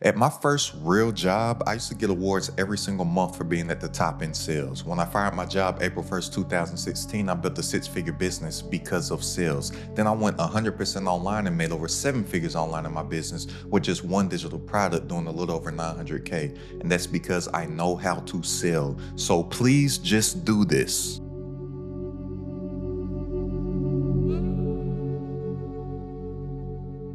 At my first real job, I used to get awards every single month for being at the top in sales. When I fired my job April 1st, 2016, I built a six-figure business because of sales. Then I went 100% online and made over seven figures online in my business with just one digital product doing a little over 900K. And that's because I know how to sell. So please just do this.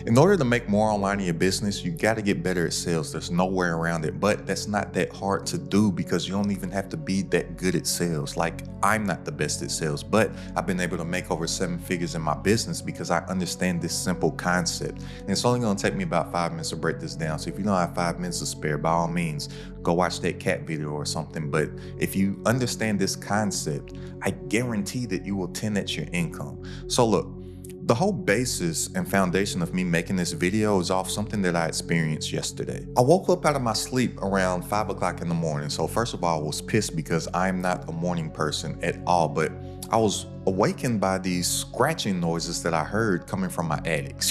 In order to make more online in your business, you got to get better at sales. There's no way around it, but that's not that hard to do because you don't even have to be that good at sales. Like, I'm not the best at sales, but I've been able to make over seven figures in my business because I understand this simple concept. And it's only going to take me about 5 minutes to break this down. So if you don't have 5 minutes to spare, by all means, go watch that cat video or something. But if you understand this concept, I guarantee that you will 10x your income. So look, the whole basis and foundation of me making this video is off something that I experienced yesterday. I woke up out of my sleep around 5 o'clock in the morning. So first of all, I was pissed because I'm not a morning person at all, but I was awakened by these scratching noises that I heard coming from my attic.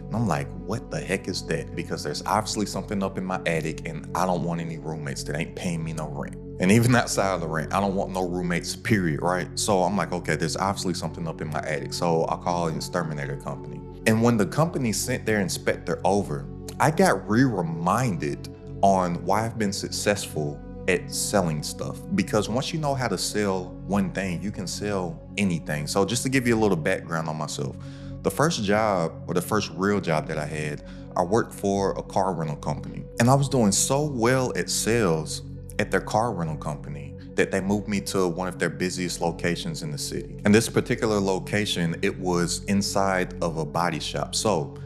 And I'm like, what the heck is that? Because there's obviously something up in my attic and I don't want any roommates that ain't paying me no rent. And even outside of the rent, I don't want no roommates, period, right? So I'm like, okay, there's obviously something up in my attic. So I'll call an exterminator company. And when the company sent their inspector over, I got reminded on why I've been successful at selling stuff. Because once you know how to sell one thing, you can sell anything. So just to give you a little background on myself, the first job, or the first real job that I had, I worked for a car rental company. And I was doing so well at sales at their car rental company that they moved me to one of their busiest locations in the city. And this particular location, it was inside of a body shop. So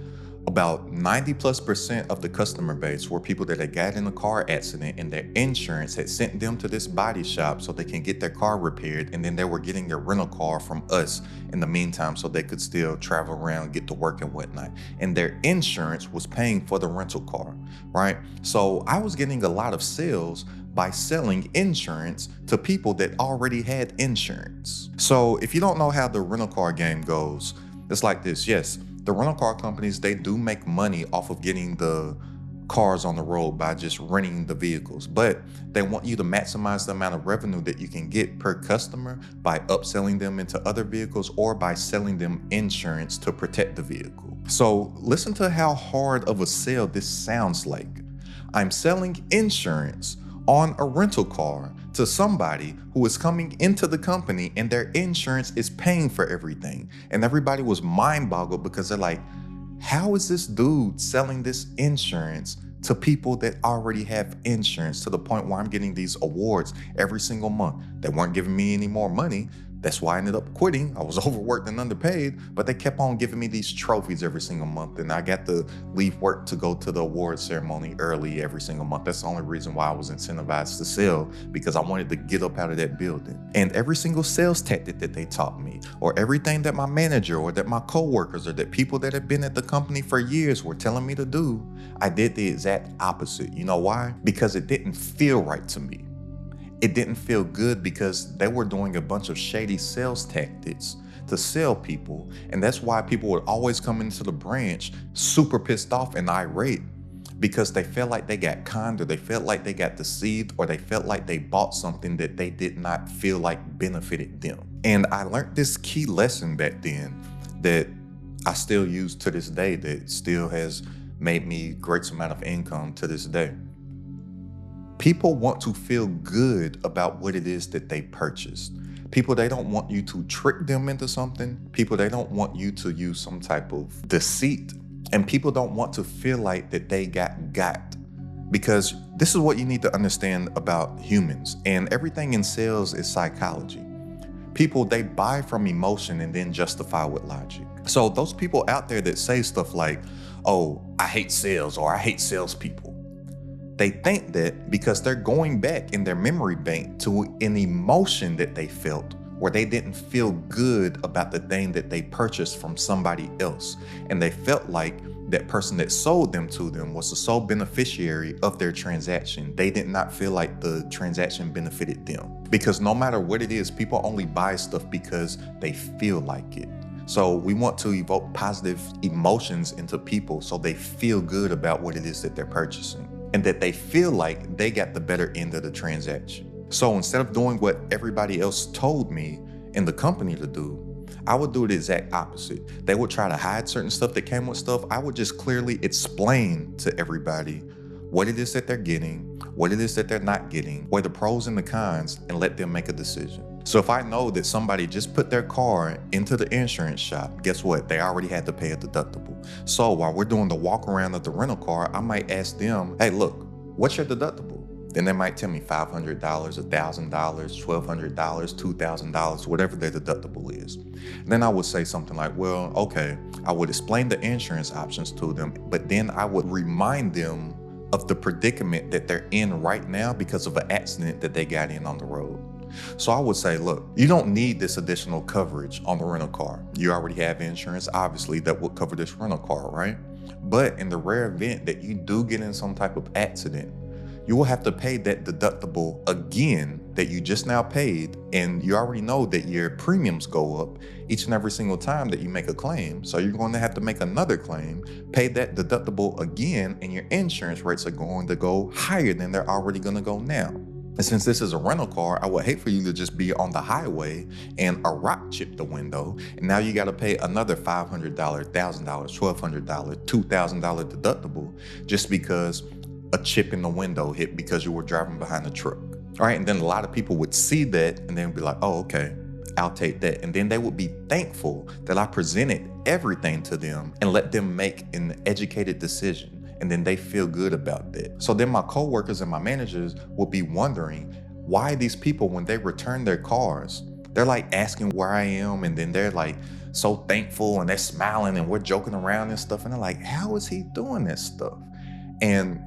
about 90+% of the customer base were people that had got in a car accident and their insurance had sent them to this body shop so they can get their car repaired, and then they were getting their rental car from us in the meantime so they could still travel around, get to work and whatnot. And their insurance was paying for the rental car, right? So I was getting a lot of sales by selling insurance to people that already had insurance. So if you don't know how the rental car game goes, it's like this. Yes, the rental car companies, they do make money off of getting the cars on the road by just renting the vehicles, but they want you to maximize the amount of revenue that you can get per customer by upselling them into other vehicles or by selling them insurance to protect the vehicle. So listen to how hard of a sale this sounds like. I'm selling insurance on a rental car to somebody who is coming into the company and their insurance is paying for everything. And everybody was mind boggled because they're like, how is this dude selling this insurance to people that already have insurance, to the point where I'm getting these awards every single month? They weren't giving me any more money. That's why I ended up quitting. I was overworked and underpaid, but they kept on giving me these trophies every single month. And I got to leave work to go to the award ceremony early every single month. That's the only reason why I was incentivized to sell, because I wanted to get up out of that building. And every single sales tactic that they taught me, or everything that my manager or that my coworkers or that people that have been at the company for years were telling me to do, I did the exact opposite. You know why? Because it didn't feel right to me. It didn't feel good because they were doing a bunch of shady sales tactics to sell people. And that's why people would always come into the branch super pissed off and irate, because they felt like they got conned, or they felt like they got deceived, or they felt like they bought something that they did not feel like benefited them. And I learned this key lesson back then that I still use to this day, that still has made me a great amount of income to this day. People want to feel good about what it is that they purchased. People, they don't want you to trick them into something. People, they don't want you to use some type of deceit. And people don't want to feel like that they got. Because this is what you need to understand about humans. And everything in sales is psychology. People, they buy from emotion and then justify with logic. So those people out there that say stuff like, oh, I hate sales, or I hate salespeople, they think that because they're going back in their memory bank to an emotion that they felt, where they didn't feel good about the thing that they purchased from somebody else. And they felt like that person that sold them to them was the sole beneficiary of their transaction. They did not feel like the transaction benefited them. Because no matter what it is, people only buy stuff because they feel like it. So we want to evoke positive emotions into people so they feel good about what it is that they're purchasing and that they feel like they got the better end of the transaction. So instead of doing what everybody else told me in the company to do, I would do the exact opposite. They would try to hide certain stuff that came with stuff. I would just clearly explain to everybody what it is that they're getting, what it is that they're not getting, what are the pros and the cons, and let them make a decision. So if I know that somebody just put their car into the insurance shop, guess what? They already had to pay a deductible. So while we're doing the walk around of the rental car, I might ask them, hey, look, what's your deductible? Then they might tell me $500, $1,000, $1,200, $2,000, whatever their deductible is. Then I would say something like, well, okay, I would explain the insurance options to them, but then I would remind them of the predicament that they're in right now because of an accident that they got in on the road. So I would say, look, you don't need this additional coverage on the rental car. You already have insurance, obviously, that would cover this rental car, right? But in the rare event that you do get in some type of accident, you will have to pay that deductible again that you just now paid, and you already know that your premiums go up each and every single time that you make a claim. So you're going to have to make another claim, pay that deductible again, and your insurance rates are going to go higher than they're already going to go now. And since this is a rental car, I would hate for you to just be on the highway and a rock chipped the window, and now you got to pay another $500, $1,000, $1,200, $2,000 deductible just because a chip in the window hit because you were driving behind a truck. All right, and then a lot of people would see that and then be like, oh, okay, I'll take that. And then they would be thankful that I presented everything to them and let them make an educated decision. And then they feel good about that. So then my coworkers and my managers will be wondering why these people, when they return their cars, they're like asking where I am, and then they're like so thankful and they're smiling and we're joking around and stuff. And they're like, how is he doing this stuff? And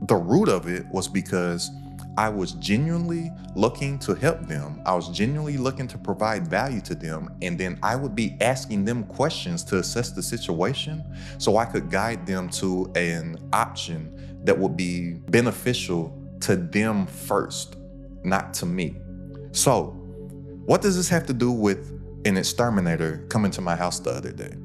the root of it was because I was genuinely looking to help them. I was genuinely looking to provide value to them. And then I would be asking them questions to assess the situation so I could guide them to an option that would be beneficial to them first, not to me. So what does this have to do with an exterminator coming to my house the other day?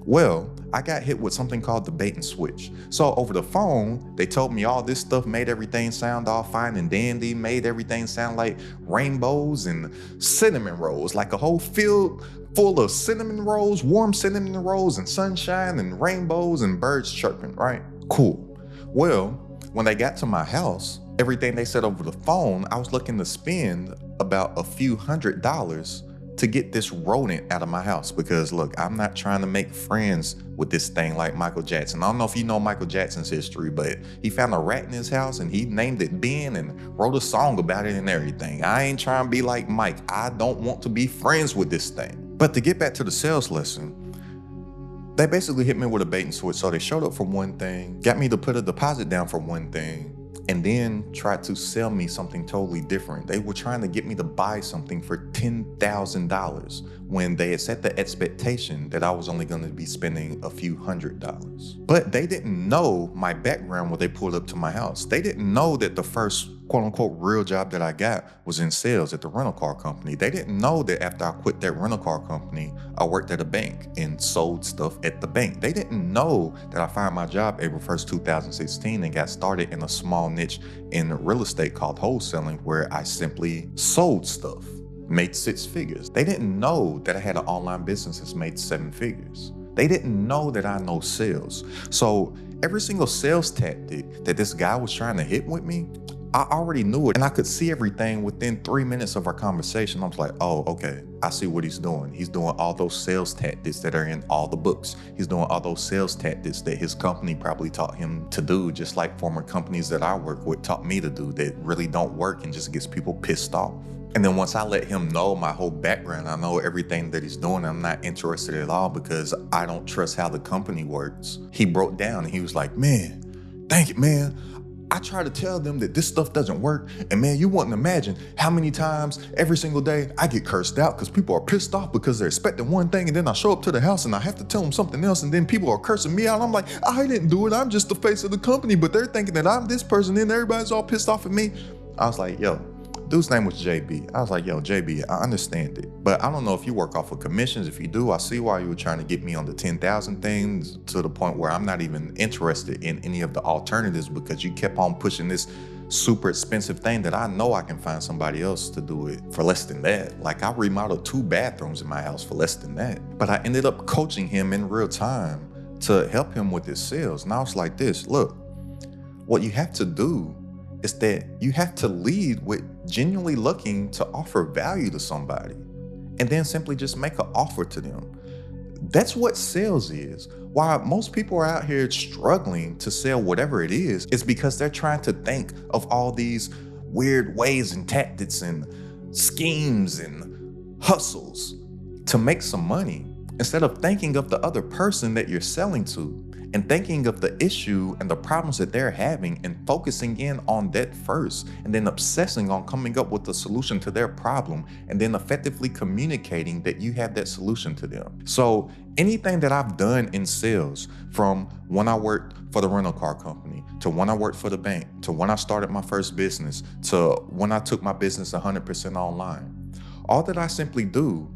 Well, I got hit with something called the bait and switch. So over the phone, they told me all this stuff made everything sound all fine and dandy, made everything sound like rainbows and cinnamon rolls, like a whole field full of cinnamon rolls, warm cinnamon rolls and sunshine and rainbows and birds chirping, right? Cool. Well, when they got to my house, everything they said over the phone, I was looking to spend about a few $100s to get this rodent out of my house because look, I'm not trying to make friends with this thing like Michael Jackson. I don't know if you know Michael Jackson's history, but he found a rat in his house and he named it Ben and wrote a song about it and everything. I ain't trying to be like Mike. I don't want to be friends with this thing. But to get back to the sales lesson, they basically hit me with a bait and switch. So they showed up for one thing, got me to put a deposit down for one thing, and then tried to sell me something totally different. They were trying to get me to buy something for $10,000 when they had set the expectation that I was only going to be spending a few $100s. But they didn't know my background when they pulled up to my house. They didn't know that the first quote unquote real job that I got was in sales at the rental car company. They didn't know that after I quit that rental car company, I worked at a bank and sold stuff at the bank. They didn't know that I found my job April 1st, 2016 and got started in a small niche in real estate called wholesaling, where I simply sold stuff, made 6 figures. They didn't know that I had an online business that's made 7 figures. They didn't know that I know sales. So every single sales tactic that this guy was trying to hit with me, I already knew it, and I could see everything within 3 minutes of our conversation. I was like, oh, okay, I see what he's doing. He's doing all those sales tactics that are in all the books. He's doing all those sales tactics that his company probably taught him to do, just like former companies that I work with taught me to do that really don't work and just gets people pissed off. And then once I let him know my whole background, I know everything that he's doing, I'm not interested at all because I don't trust how the company works. He broke down and he was like, man, thank you, man. I try to tell them that this stuff doesn't work. And man, you wouldn't imagine how many times every single day I get cursed out because people are pissed off because they're expecting one thing. And then I show up to the house and I have to tell them something else. And then people are cursing me out. I'm like, I didn't do it. I'm just the face of the company. But they're thinking that I'm this person and everybody's all pissed off at me. I was like, yo, Dude's name was JB. I was like, yo, JB, I understand it, but I don't know if you work off of commissions. If you do, I see why you were trying to get me on the 10,000 things, to the point where I'm not even interested in any of the alternatives, because you kept on pushing this super expensive thing that I know I can find somebody else to do it for less than that. Like, I remodeled 2 bathrooms in my house for less than that. But I ended up coaching him in real time to help him with his sales. And I was like this, look, what you have to do is that you have to lead with genuinely looking to offer value to somebody, and then simply just make an offer to them. That's what sales is. Why most people are out here struggling to sell whatever it is because they're trying to think of all these weird ways and tactics and schemes and hustles to make some money, instead of thinking of the other person that you're selling to and thinking of the issue and the problems that they're having and focusing in on that first, and then obsessing on coming up with a solution to their problem, and then effectively communicating that you have that solution to them. So anything that I've done in sales, from when I worked for the rental car company, to when I worked for the bank, to when I started my first business, to when I took my business 100% online, all that I simply do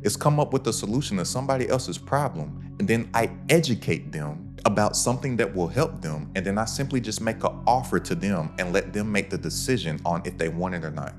is come up with a solution to somebody else's problem, and then I educate them about something that will help them, and then I simply just make an offer to them and let them make the decision on if they want it or not.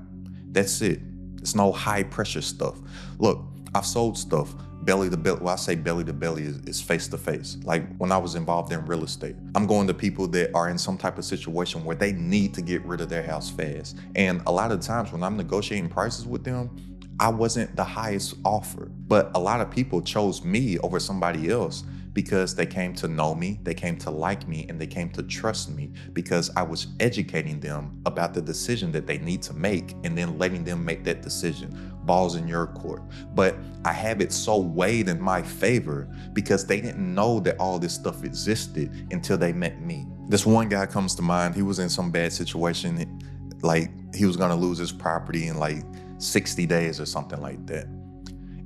That's it. It's no high pressure stuff. Look, I've sold stuff belly to belly. Well, I say belly to belly is face to face. Like when I was involved in real estate, I'm going to people that are in some type of situation where they need to get rid of their house fast. And a lot of times when I'm negotiating prices with them, I wasn't the highest offer, but a lot of people chose me over somebody else because they came to know me, they came to like me, and they came to trust me because I was educating them about the decision that they need to make, and then letting them make that decision. Ball's in your court. But I have it so weighed in my favor because they didn't know that all this stuff existed until they met me. This one guy comes to mind. He was in some bad situation, like he was gonna lose his property in like 60 days or something like that.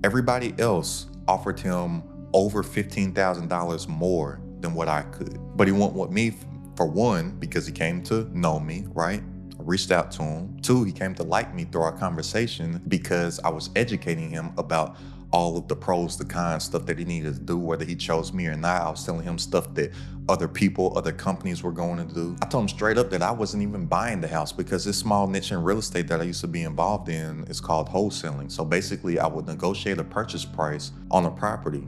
Everybody else offered him over $15,000 more than what I could. But he went with me, for one, because he came to know me, right? I reached out to him. 2, he came to like me through our conversation because I was educating him about all of the pros, the cons, stuff that he needed to do, whether he chose me or not. I was telling him stuff that other people, other companies were going to do. I told him straight up that I wasn't even buying the house, because this small niche in real estate that I used to be involved in is called wholesaling. So basically, I would negotiate a purchase price on a property.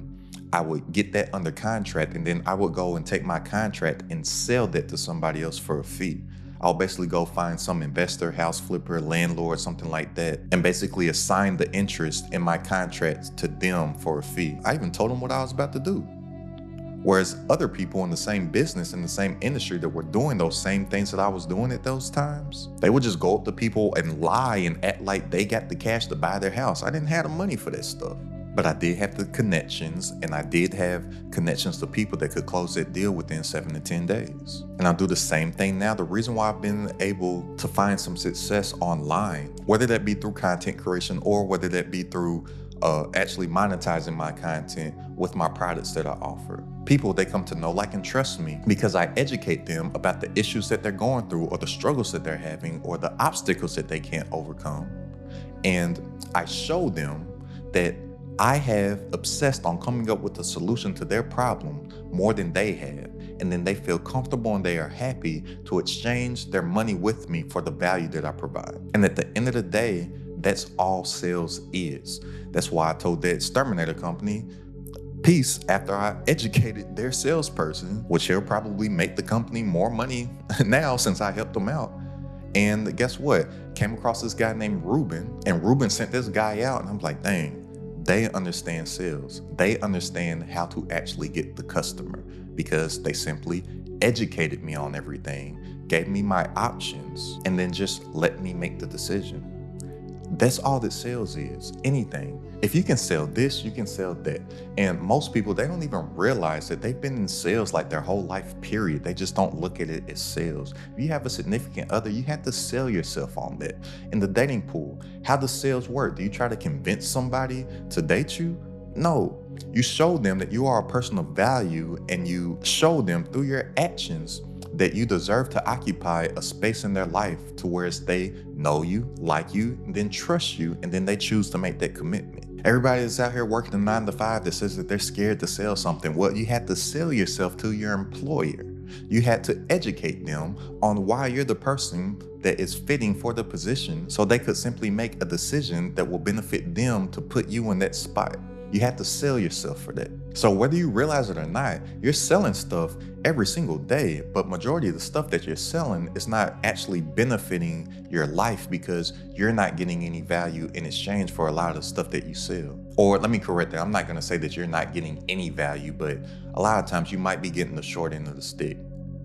I would get that under contract, and then I would go and take my contract and sell that to somebody else for a fee. I'll basically go find some investor, house flipper, landlord, something like that, and basically assign the interest in my contract to them for a fee. I even told them what I was about to do. Whereas other people in the same business, in the same industry that were doing those same things that I was doing at those times, they would just go up to people and lie and act like they got the cash to buy their house. I didn't have the money for that stuff. But I did have the connections, and I did have connections to people that could close that deal within 7 to 10 days. And I'll do the same thing now. The reason why I've been able to find some success online, whether that be through content creation or whether that be through actually monetizing my content with my products that I offer. People, they come to know, like, and trust me because I educate them about the issues that they're going through, or the struggles that they're having, or the obstacles that they can't overcome. And I show them that I have obsessed on coming up with a solution to their problem more than they have. And then they feel comfortable and they are happy to exchange their money with me for the value that I provide. And at the end of the day, that's all sales is. That's why I told that exterminator company peace after I educated their salesperson, which he'll probably make the company more money now since I helped them out. And guess what? Came across this guy named Ruben, and Ruben sent this guy out, and I'm like, dang. They understand sales. They understand how to actually get the customer because they simply educated me on everything, gave me my options, and then just let me make the decision. That's all that sales is, anything. If you can sell this, you can sell that. And most people, they don't even realize that they've been in sales like their whole life, period. They just don't look at it as sales. If you have a significant other, you have to sell yourself on that. In the dating pool, how does sales work? Do you try to convince somebody to date you? No, you show them that you are a person of value, and you show them through your actions that you deserve to occupy a space in their life to where they know you, like you, and then trust you, and then they choose to make that commitment. Everybody that's out here working a 9 to 5 that says that they're scared to sell something. Well, you had to sell yourself to your employer. You had to educate them on why you're the person that is fitting for the position so they could simply make a decision that will benefit them to put you in that spot. You have to sell yourself for that. So whether you realize it or not, you're selling stuff every single day, but majority of the stuff that you're selling is not actually benefiting your life because you're not getting any value in exchange for a lot of the stuff that you sell. Or let me correct that, I'm not gonna say that you're not getting any value, but a lot of times you might be getting the short end of the stick.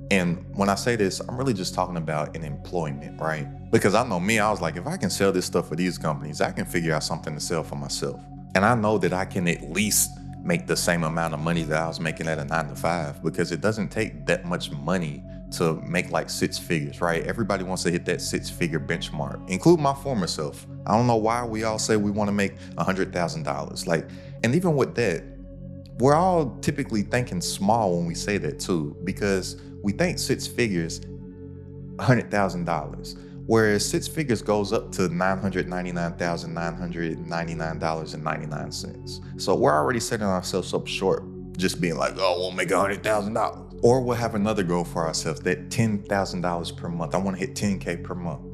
And when I say this, I'm really just talking about in employment, right? Because I know me, I was like, if I can sell this stuff for these companies, I can figure out something to sell for myself. And I know that I can at least make the same amount of money that I was making at a 9 to 5 because it doesn't take that much money to make like 6 figures, right? Everybody wants to hit that 6-figure benchmark, including my former self. I don't know why we all say we want to make $100,000. Like, and even with that, we're all typically thinking small when we say that too, because we think 6 figures, $100,000. Whereas 6 figures goes up to $999,999.99. So we're already setting ourselves up short, just being like, oh, we'll make $100,000. Or we'll have another goal for ourselves, that $10,000 per month. I want to hit 10K per month.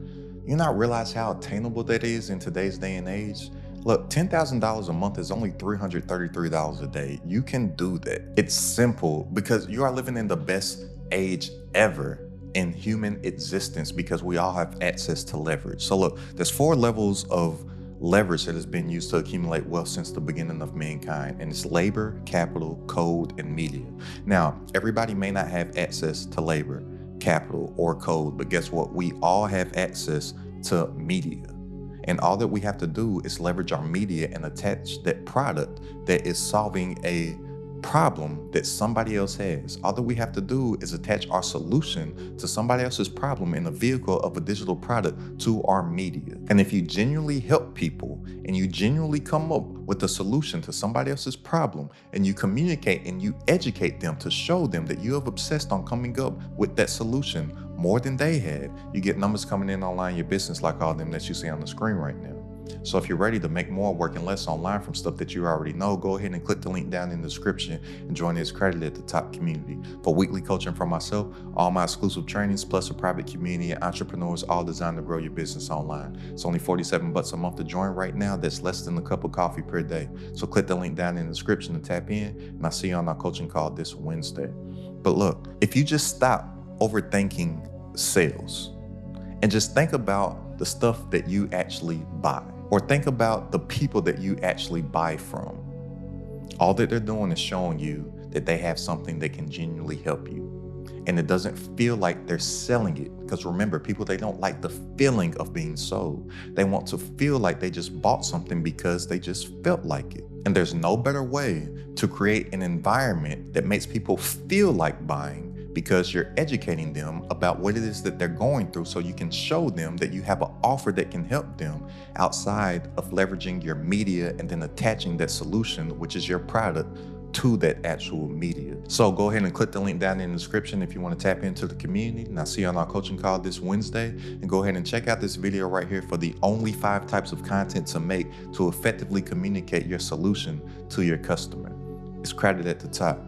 You not realize how attainable that is in today's day and age? Look, $10,000 a month is only $333 a day. You can do that. It's simple because you are living in the best age ever in human existence because we all have access to leverage. So look, there's 4 levels of leverage that has been used to accumulate wealth since the beginning of mankind, and it's labor, capital, code, and media. Now, everybody may not have access to labor, capital, or code, but guess what? We all have access to media. And all that we have to do is leverage our media and attach that product that is solving a problem that somebody else has. All that we have to do is attach our solution to somebody else's problem in a vehicle of a digital product to our media. And if you genuinely help people and you genuinely come up with a solution to somebody else's problem and you communicate and you educate them to show them that you have obsessed on coming up with that solution more than they had, you get numbers coming in online your business like all them that you see on the screen right now. So if you're ready to make more working less online from stuff that you already know, go ahead and click the link down in the description and join the Accredited at the Top community. For weekly coaching from myself, all my exclusive trainings, plus a private community of entrepreneurs, all designed to grow your business online. It's only $47 a month to join right now. That's less than a cup of coffee per day. So click the link down in the description to tap in, and I'll see you on our coaching call this Wednesday. But look, if you just stop overthinking sales and just think about the stuff that you actually buy, or think about the people that you actually buy from. All that they're doing is showing you that they have something that can genuinely help you. And it doesn't feel like they're selling it. Because remember, people, they don't like the feeling of being sold. They want to feel like they just bought something because they just felt like it. And there's no better way to create an environment that makes people feel like buying, because you're educating them about what it is that they're going through so you can show them that you have an offer that can help them outside of leveraging your media and then attaching that solution, which is your product, to that actual media. So go ahead and click the link down in the description if you want to tap into the community, and I'll see you on our coaching call this Wednesday. And go ahead and check out this video right here for the only 5 types of content to make to effectively communicate your solution to your customer. It's Accredited at the Top.